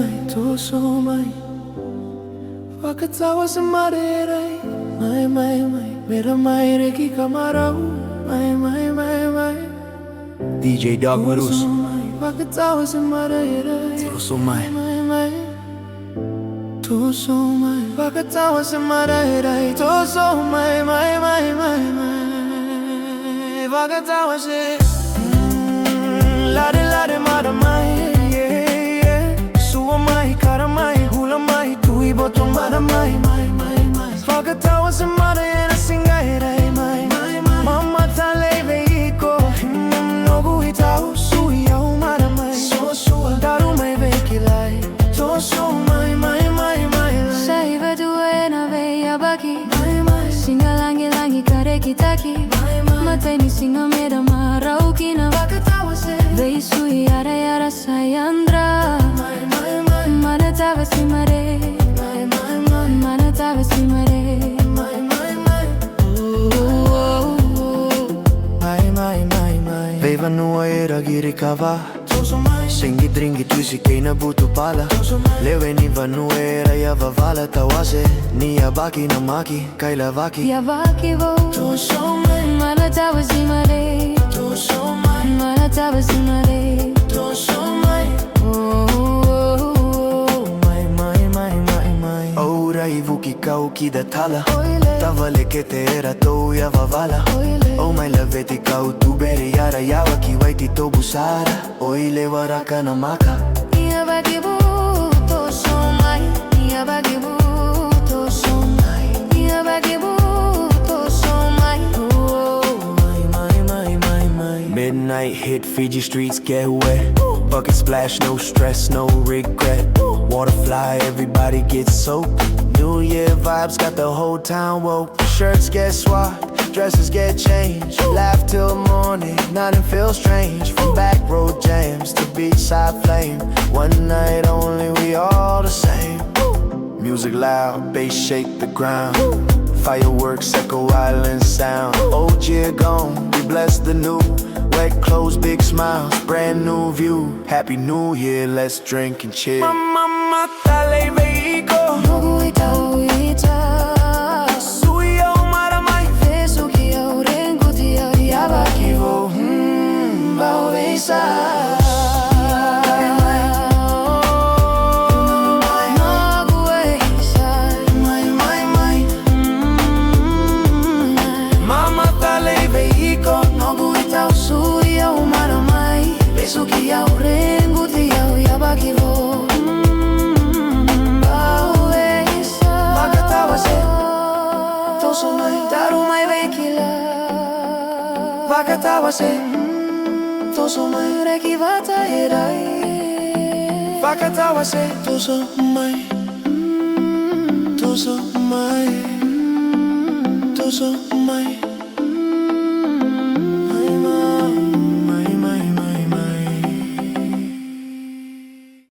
mai toso mai Wakatawa sa mareray Mai Mera mai reki kamarau Mai DJ Dog Marus Wakatawa sa mareray Toso mai Toso mai Wakatawa sa mareray Toso mai Wakatawa sa Lade mara mai Suwa mai kara mai hula mai Tui botong mara mai Wakatawa sa mareray Singairay mai Mama talebe iko Nogu hitau suyaw mara mai Daru mai vekilai Toso mai Saiba duena veya baki Singa langi kare kitaki Matai ni singa mera marauki na Wakatawa sa Vei sui yara sayandra Mana tava si mare Mana tava si mare Veva nua era girikava Singi dringi tusi kei na butu pala Lewe ni vanua era ya vavala tawase Ni abaki na maki kai lavaki Yavaki vo Mana tava si mare Mana tava si mare Ora ivuki kauki da tala Tavale ke te era tou ya vavala Oh my laveti kau tu bere yara yawa ki waiti to busara Oile waraka na maka Yavaki vo Toso mai Yavaki vo Toso mai Yavaki vo Toso mai Midnight hit, Fiji streets get wet Bucket splash, no stress, no regret Water fly, everybody gets soaked New Year vibes got the whole town woke Shirts get swapped, dresses get changed Laugh till morning, nothing feels strange From back road jams to beachside flame One night only, we all the same Music loud, bass shake the ground Fireworks echo island sound Old year gone, we bless the new Wet clothes, big smiles, brand new view Happy New Year, let's drink and chill Mama tale veiko Nogu ita Suya umara mai Fesu ki au rengu ti au yabaki vo Bao veisa Suki au rengu ti au yabaki vo Bauesa Wakatawa sa Toso mai Daru mai vekila Wakatawa sa Toso mai reki vata erai Wakatawa sa Toso mai Toso mai